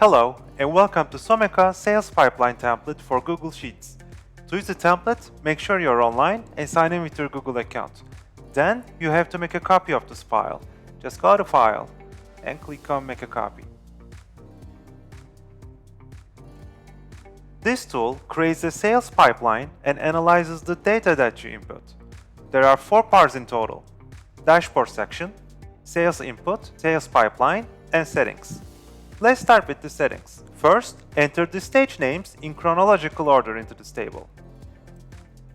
Hello, and welcome to Someka Sales Pipeline Template for Google Sheets. To use the template, make sure you're online and sign in with your Google account. Then, you have to make a copy of this file. Just go to File and click on Make a Copy. This tool creates a sales pipeline and analyzes the data that you input. There are 4 parts in total: Dashboard section, Sales input, Sales pipeline, and Settings. Let's start with the settings. First, enter the stage names in chronological order into this table.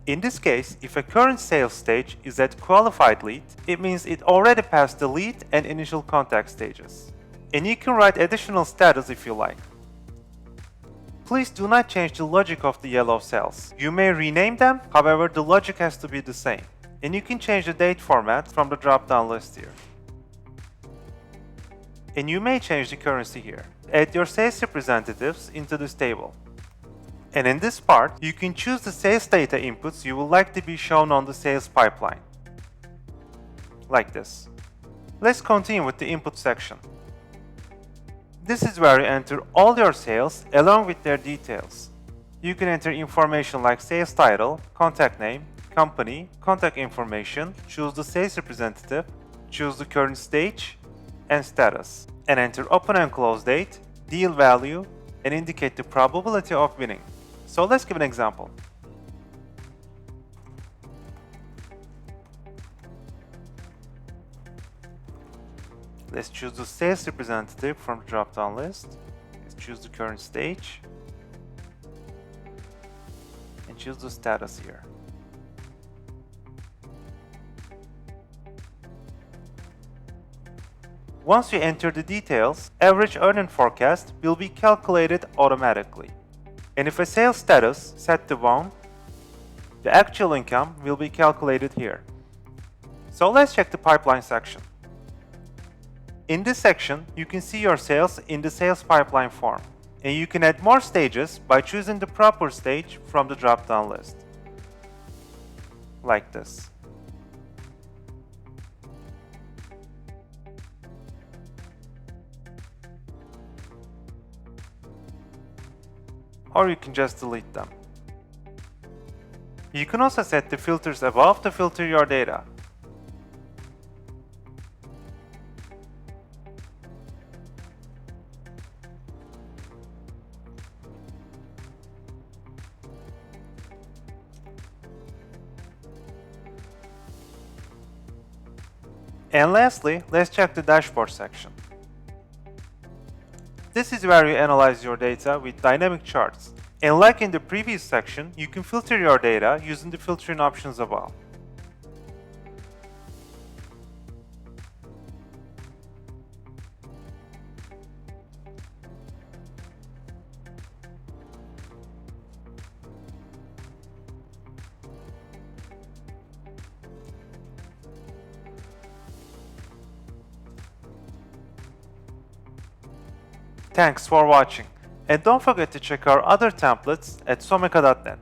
In this case, if a current sales stage is at qualified lead, it means it already passed the lead and initial contact stages. And you can write additional status if you like. Please do not change the logic of the yellow cells. You may rename them, however the logic has to be the same. And you can change the date format from the drop-down list here. And you may change the currency here. Add your sales representatives into this table. And in this part, you can choose the sales data inputs you would like to be shown on the sales pipeline. Like this. Let's continue with the input section. This is where you enter all your sales along with their details. You can enter information like sales title, contact name, company, contact information, choose the sales representative, choose the current stage, and status, and enter open and close date, deal value, and indicate the probability of winning. So let's give an example. Let's choose the sales representative from the drop-down list. Let's choose the current stage, and choose the status here. Once you enter the details, average earning forecast will be calculated automatically. And if a sales status set to 1, the actual income will be calculated here. So let's check the pipeline section. In this section, you can see your sales in the sales pipeline form. And you can add more stages by choosing the proper stage from the drop-down list. Like this. Or you can just delete them. You can also set the filters above to filter your data. And lastly, let's check the dashboard section. This is where you analyze your data with dynamic charts. And like in the previous section, you can filter your data using the filtering options above. Thanks for watching, and don't forget to check our other templates at someka.net.